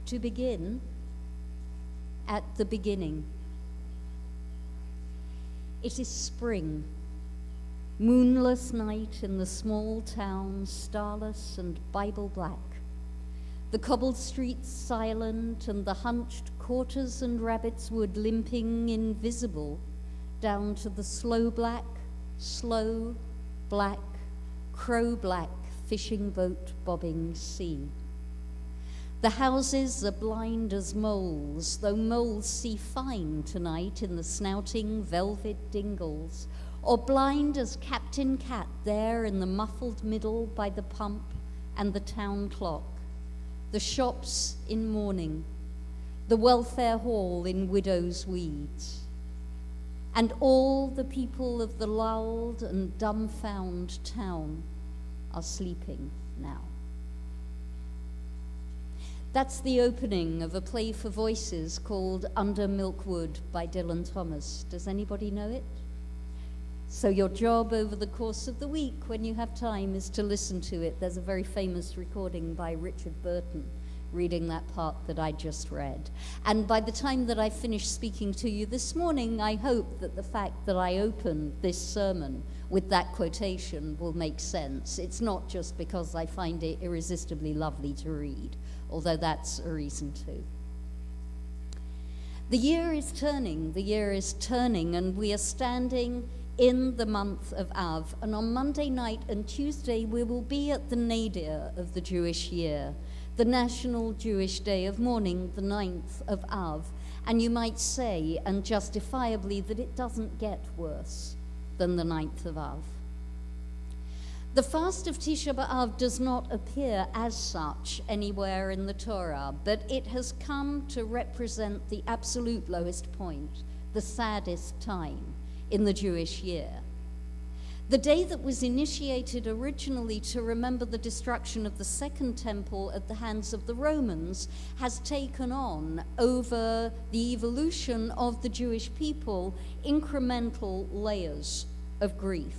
to begin at the beginning. It is spring, moonless night in the small town, starless and Bible black. The cobbled streets silent and the hunched quarters and rabbits wood limping invisible down to the slow black, crow-black fishing boat bobbing sea. The houses are blind as moles, though moles see fine tonight in the snouting velvet dingles, or blind as Captain Cat there in the muffled middle by the pump and the town clock, the shops in mourning, the welfare hall in widow's weeds. And all the people of the lulled and dumbfound town are sleeping now. That's the opening of a play for voices called Under Milkwood by Dylan Thomas. Does anybody know it? So your job over the course of the week, when you have time, is to listen to it. There's a very famous recording by Richard Burton reading that part that I just read. And by the time that I finish speaking to you this morning, I hope that the fact that I opened this sermon with that quotation will make sense. It's not just because I find it irresistibly lovely to read, although that's a reason too. The year is turning, and we are standing in the month of Av. And on Monday night and Tuesday, we will be at the nadir of the Jewish year, the National Jewish Day of Mourning, the 9th of Av. And you might say, and justifiably, that it doesn't get worse than the 9th of Av. The fast of Tisha B'Av does not appear as such anywhere in the Torah, but it has come to represent the absolute lowest point, the saddest time in the Jewish year. The day that was initiated originally to remember the destruction of the Second Temple at the hands of the Romans has taken on, over the evolution of the Jewish people, incremental layers of grief.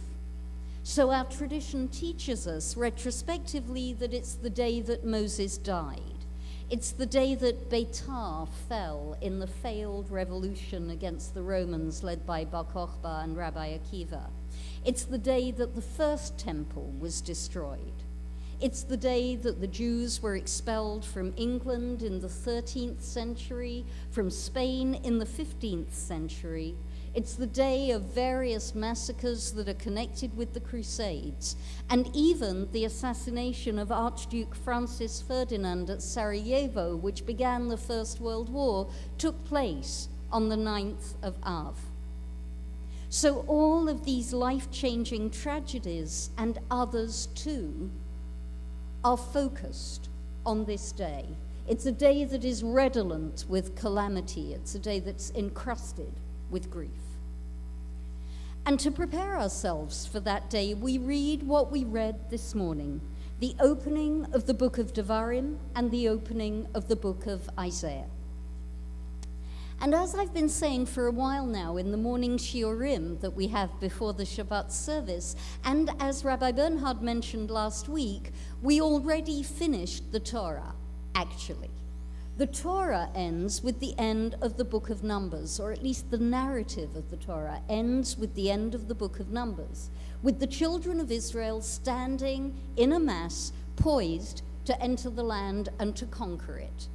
So our tradition teaches us retrospectively that it's the day that Moses died. It's the day that Beitar fell in the failed revolution against the Romans led by Bar Kokhba and Rabbi Akiva. It's the day that the first temple was destroyed. It's the day that the Jews were expelled from England in the 13th century, from Spain in the 15th century. It's the day of various massacres that are connected with the Crusades, and even the assassination of Archduke Francis Ferdinand at Sarajevo, which began the First World War, took place on the 9th of Av. So all of these life-changing tragedies, and others too, are focused on this day. It's a day that is redolent with calamity. It's a day that's encrusted with grief. And to prepare ourselves for that day, we read what we read this morning, the opening of the book of Devarim and the opening of the book of Isaiah. And as I've been saying for a while now in the morning shiurim that we have before the Shabbat service, and as Rabbi Bernhard mentioned last week, we already finished the Torah, actually. The Torah ends with the end of the book of Numbers, or at least the narrative of the Torah ends with the end of the book of Numbers, with the children of Israel standing in a mass, poised to enter the land and to conquer it.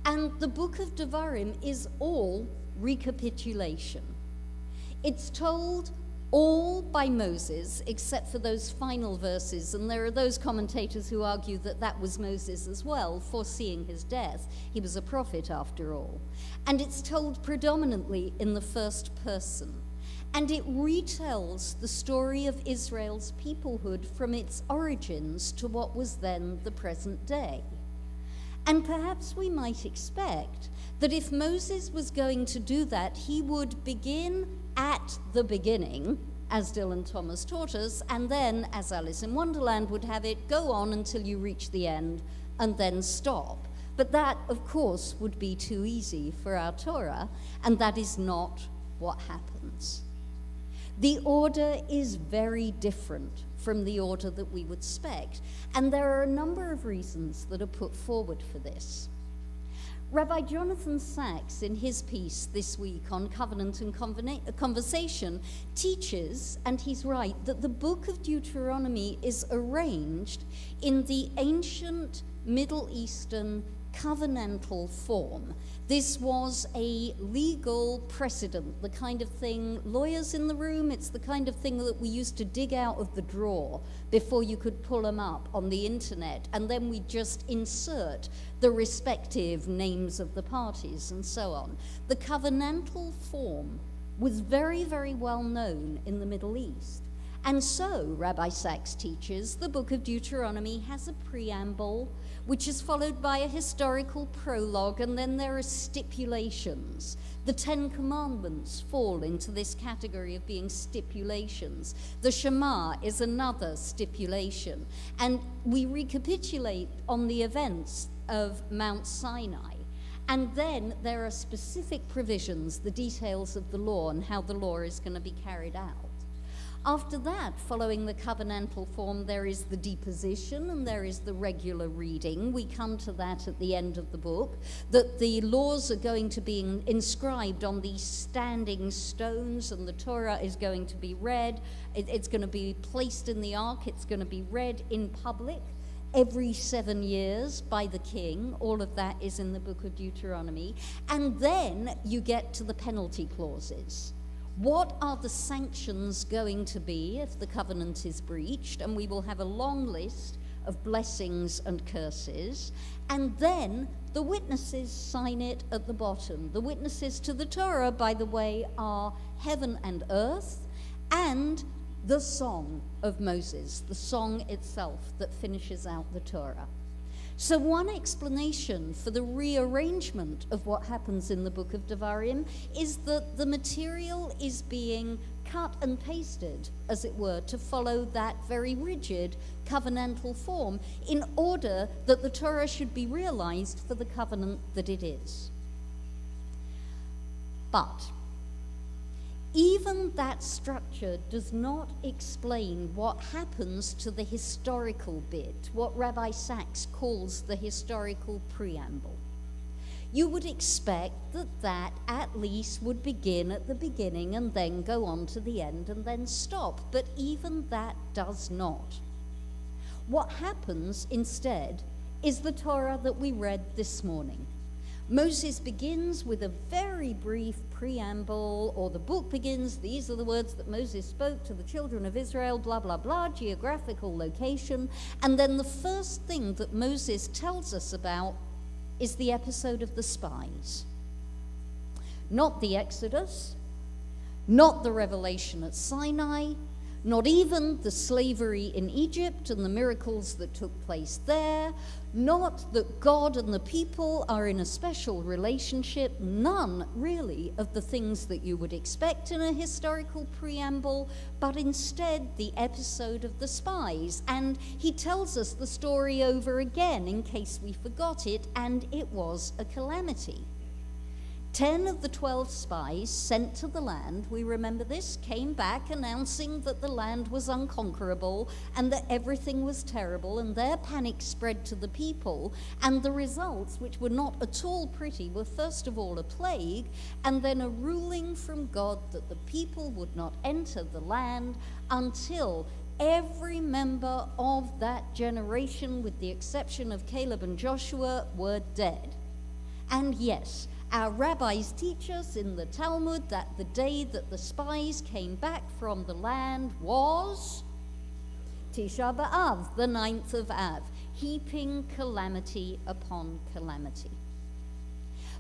And the book of Devarim is all recapitulation. It's told all by Moses, except for those final verses, and there are those commentators who argue that that was Moses as well, foreseeing his death. He was a prophet after all. And it's told predominantly in the first person. And it retells the story of Israel's peoplehood from its origins to what was then the present day. And perhaps we might expect that if Moses was going to do that, he would begin at the beginning, as Dylan Thomas taught us, and then, as Alice in Wonderland would have it, go on until you reach the end and then stop. But that, of course, would be too easy for our Torah, and that is not what happens. The order is very different from the order that we would expect, and there are a number of reasons that are put forward for this. Rabbi Jonathan Sachs, in his piece this week on covenant and conversation, teaches, and he's right, that the book of Deuteronomy is arranged in the ancient Middle Eastern covenantal form. This was a legal precedent, the kind of thing, lawyers in the room, it's the kind of thing that we used to dig out of the drawer before you could pull them up on the internet, and then we just insert the respective names of the parties and so on. The covenantal form was very, very well known in the Middle East. And so, Rabbi Sachs teaches, the book of Deuteronomy has a preamble, which is followed by a historical prologue, and then there are stipulations. The Ten Commandments fall into this category of being stipulations. The Shema is another stipulation. And we recapitulate on the events of Mount Sinai. And then there are specific provisions, the details of the law and how the law is going to be carried out. After that, following the covenantal form, there is the deposition and there is the regular reading. We come to that at the end of the book, that the laws are going to be inscribed on these standing stones, and the Torah is going to be read. It's going to be placed in the ark. It's going to be read in public every 7 years by the king. All of that is in the book of Deuteronomy. And then you get to the penalty clauses. What are the sanctions going to be if the covenant is breached? And we will have a long list of blessings and curses. And then the witnesses sign it at the bottom. The witnesses to the Torah, by the way, are heaven and earth and the song of Moses, the song itself that finishes out the Torah. So one explanation for the rearrangement of what happens in the book of Devarim is that the material is being cut and pasted, as it were, to follow that very rigid covenantal form in order that the Torah should be realized for the covenant that it is. But even that structure does not explain what happens to the historical bit, what Rabbi Sachs calls the historical preamble. You would expect that at least would begin at the beginning and then go on to the end and then stop, but even that does not. What happens instead is the Torah that we read this morning. Moses begins with a very brief preamble, or the book begins, these are the words that Moses spoke to the children of Israel, blah, blah, blah, geographical location. And then the first thing that Moses tells us about is the episode of the spies. Not the Exodus, not the revelation at Sinai, not even the slavery in Egypt and the miracles that took place there, not that God and the people are in a special relationship, none really of the things that you would expect in a historical preamble, but instead the episode of the spies. And he tells us the story over again in case we forgot it, and it was a calamity. 10 of the 12 spies sent to the land, we remember this, came back announcing that the land was unconquerable and that everything was terrible, and their panic spread to the people, and the results, which were not at all pretty, were first of all a plague, and then a ruling from God that the people would not enter the land until every member of that generation, with the exception of Caleb and Joshua, were dead. And yes, our rabbis teach us in the Talmud that the day that the spies came back from the land was Tisha B'Av, the 9th of Av, heaping calamity upon calamity.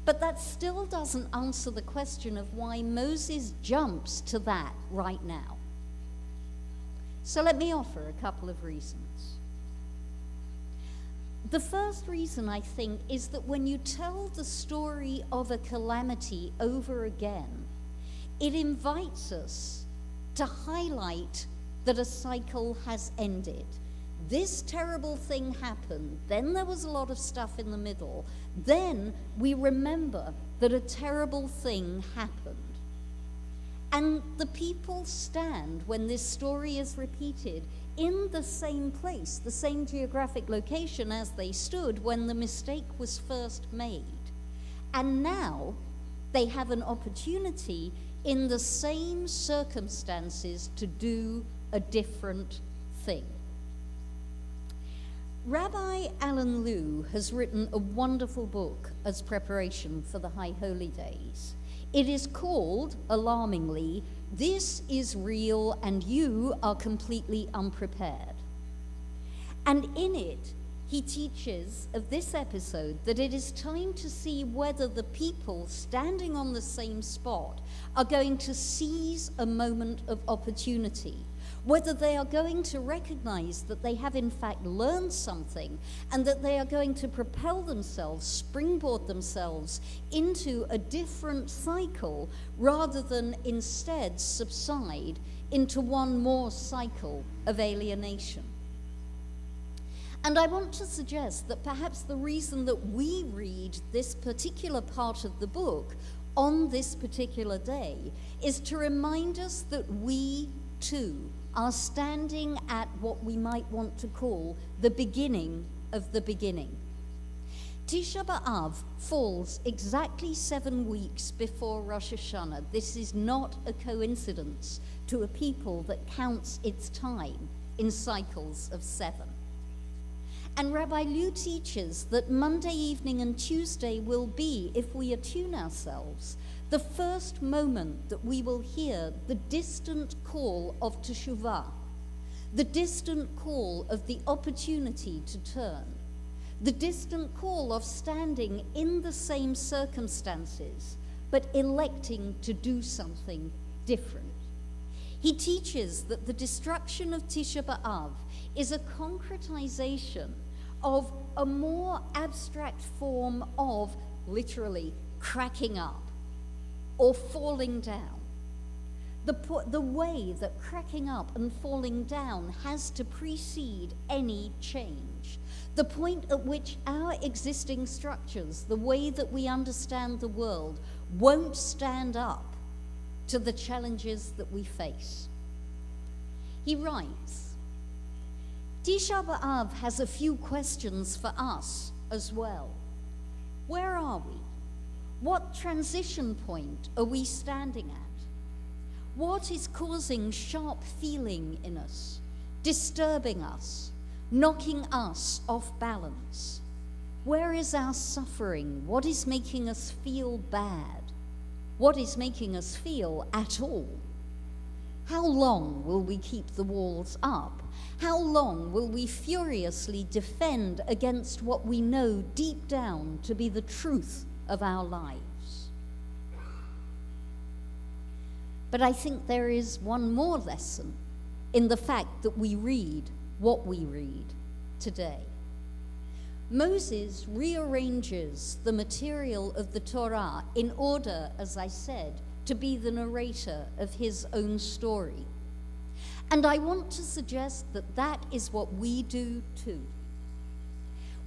But that still doesn't answer the question of why Moses jumps to that right now. So let me offer a couple of reasons. The first reason, I think, is that when you tell the story of a calamity over again, it invites us to highlight that a cycle has ended. This terrible thing happened, then there was a lot of stuff in the middle, then we remember that a terrible thing happened. And the people stand, when this story is repeated, in the same place, the same geographic location as they stood when the mistake was first made. And now they have an opportunity in the same circumstances to do a different thing. Rabbi Alan Liu has written a wonderful book as preparation for the High Holy Days. It is called, alarmingly, "This is Real and You Are Completely Unprepared." And in it, he teaches of this episode that it is time to see whether the people standing on the same spot are going to seize a moment of opportunity, whether they are going to recognize that they have in fact learned something and that they are going to propel themselves, springboard themselves into a different cycle rather than instead subside into one more cycle of alienation. And I want to suggest that perhaps the reason that we read this particular part of the book on this particular day is to remind us that we too are standing at what we might want to call the beginning of the beginning. Tisha B'Av falls exactly 7 weeks before Rosh Hashanah. This is not a coincidence to a people that counts its time in cycles of 7. And Rabbi Liu teaches that Monday evening and Tuesday will be, if we attune ourselves, the first moment that we will hear the distant call of teshuvah, the distant call of the opportunity to turn, the distant call of standing in the same circumstances, but electing to do something different. He teaches that the destruction of Tisha B'Av is a concretization of a more abstract form of literally cracking up or falling down. The way that cracking up and falling down has to precede any change. The point at which our existing structures, the way that we understand the world, won't stand up to the challenges that we face. He writes, Tisha B'Av has a few questions for us as well. Where are we? What transition point are we standing at? What is causing sharp feeling in us, disturbing us, knocking us off balance? Where is our suffering? What is making us feel bad? What is making us feel at all? How long will we keep the walls up? How long will we furiously defend against what we know deep down to be the truth of our lives? But I think there is one more lesson in the fact that we read what we read today. Moses rearranges the material of the Torah in order, as I said, to be the narrator of his own story. And I want to suggest that that is what we do too.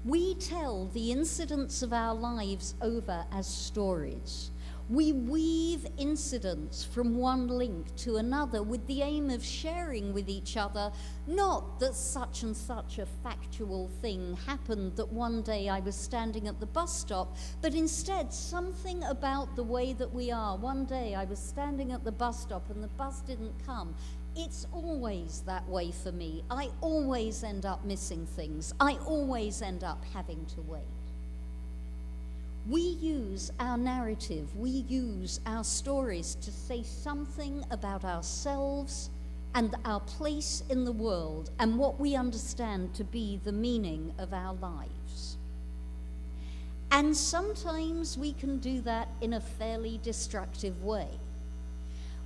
We tell the incidents of our lives over as stories. We weave incidents from one link to another with the aim of sharing with each other, not that such and such a factual thing happened that one day I was standing at the bus stop, but instead something about the way that we are. One day I was standing at the bus stop and the bus didn't come. It's always that way for me. I always end up missing things. I always end up having to wait. We use our narrative, we use our stories to say something about ourselves and our place in the world and what we understand to be the meaning of our lives. And sometimes we can do that in a fairly destructive way.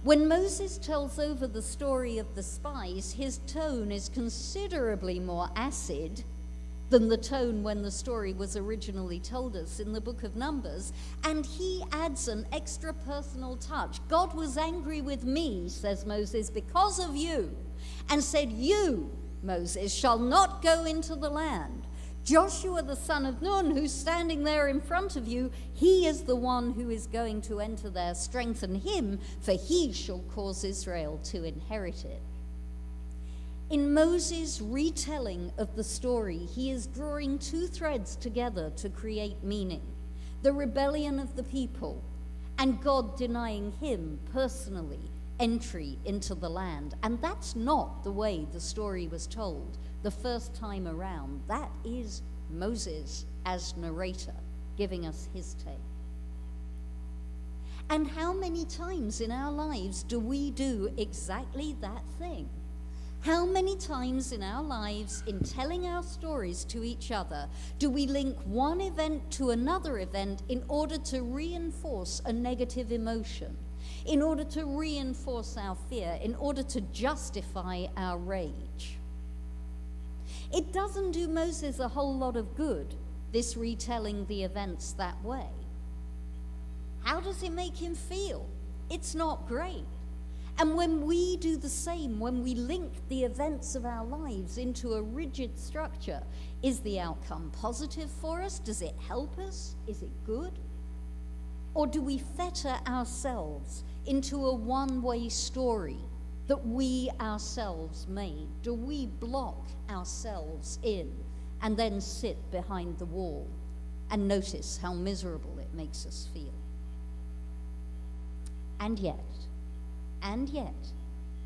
When Moses tells over the story of the spies, his tone is considerably more acid than the tone when the story was originally told us in the book of Numbers, and he adds an extra personal touch. God was angry with me, says Moses, because of you, and said, you, Moses, shall not go into the land. Joshua the son of Nun, who's standing there in front of you, he is the one who is going to enter there. Strengthen him, for he shall cause Israel to inherit it. In Moses' retelling of the story, he is drawing two threads together to create meaning. the rebellion of the people, and God denying him personally entry into the land. And that's not the way the story was told the first time around. That is Moses as narrator giving us his take. And how many times in our lives do we do exactly that thing? How many times in our lives, in telling our stories to each other, do we link one event to another event in order to reinforce a negative emotion, in order to reinforce our fear, in order to justify our rage? It doesn't do Moses a whole lot of good, this retelling the events that way. How does it make him feel? It's not great. And when we do the same, when we link the events of our lives into a rigid structure, is the outcome positive for us? Does it help us? Is it good? Or do we fetter ourselves into a one-way story that we ourselves made? Do we block ourselves in and then sit behind the wall and notice how miserable it makes us feel? And yet,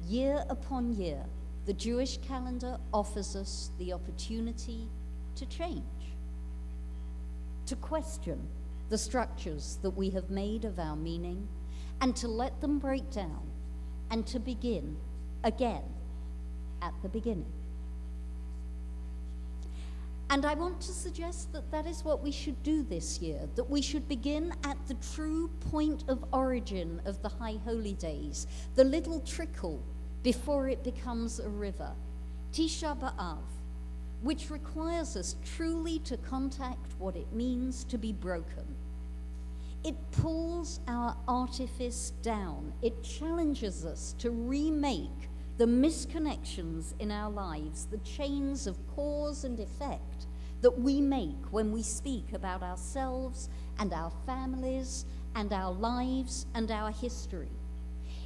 year upon year, the Jewish calendar offers us the opportunity to change, to question the structures that we have made of our meaning, and to let them break down, and to begin again at the beginning. And I want to suggest that that is what we should do this year, that we should begin at the true point of origin of the High Holy Days, the little trickle before it becomes a river, Tisha B'Av, which requires us truly to contact what it means to be broken. It pulls our artifice down. It challenges us to remake the misconnections in our lives, the chains of cause and effect that we make when we speak about ourselves and our families and our lives and our history.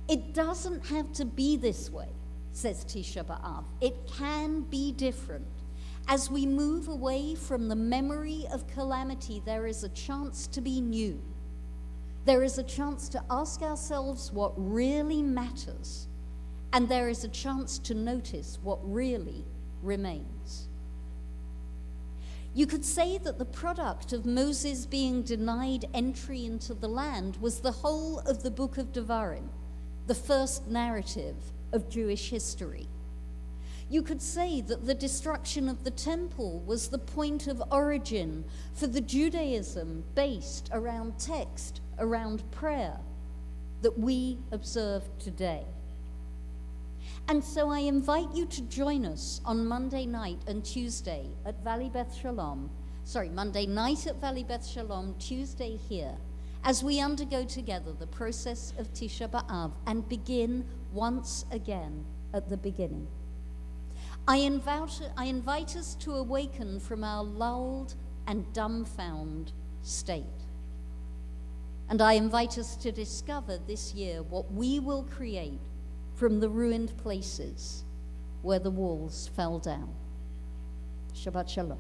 It doesn't have to be this way, says Tisha B'Av. It can be different. As we move away from the memory of calamity, there is a chance to be new. There is a chance to ask ourselves what really matters. And there is a chance to notice what really remains. You could say that the product of Moses being denied entry into the land was the whole of the book of Devarim, the first narrative of Jewish history. You could say that the destruction of the temple was the point of origin for the Judaism based around text, around prayer, that we observe today. And so I invite you to join us on Monday night and Tuesday at Valley Beth Shalom. Monday night at Valley Beth Shalom, Tuesday here, as we undergo together the process of Tisha B'Av and begin once again at the beginning. I invite us to awaken from our lulled and dumbfound state. And I invite us to discover this year what we will create from the ruined places where the walls fell down. Shabbat Shalom.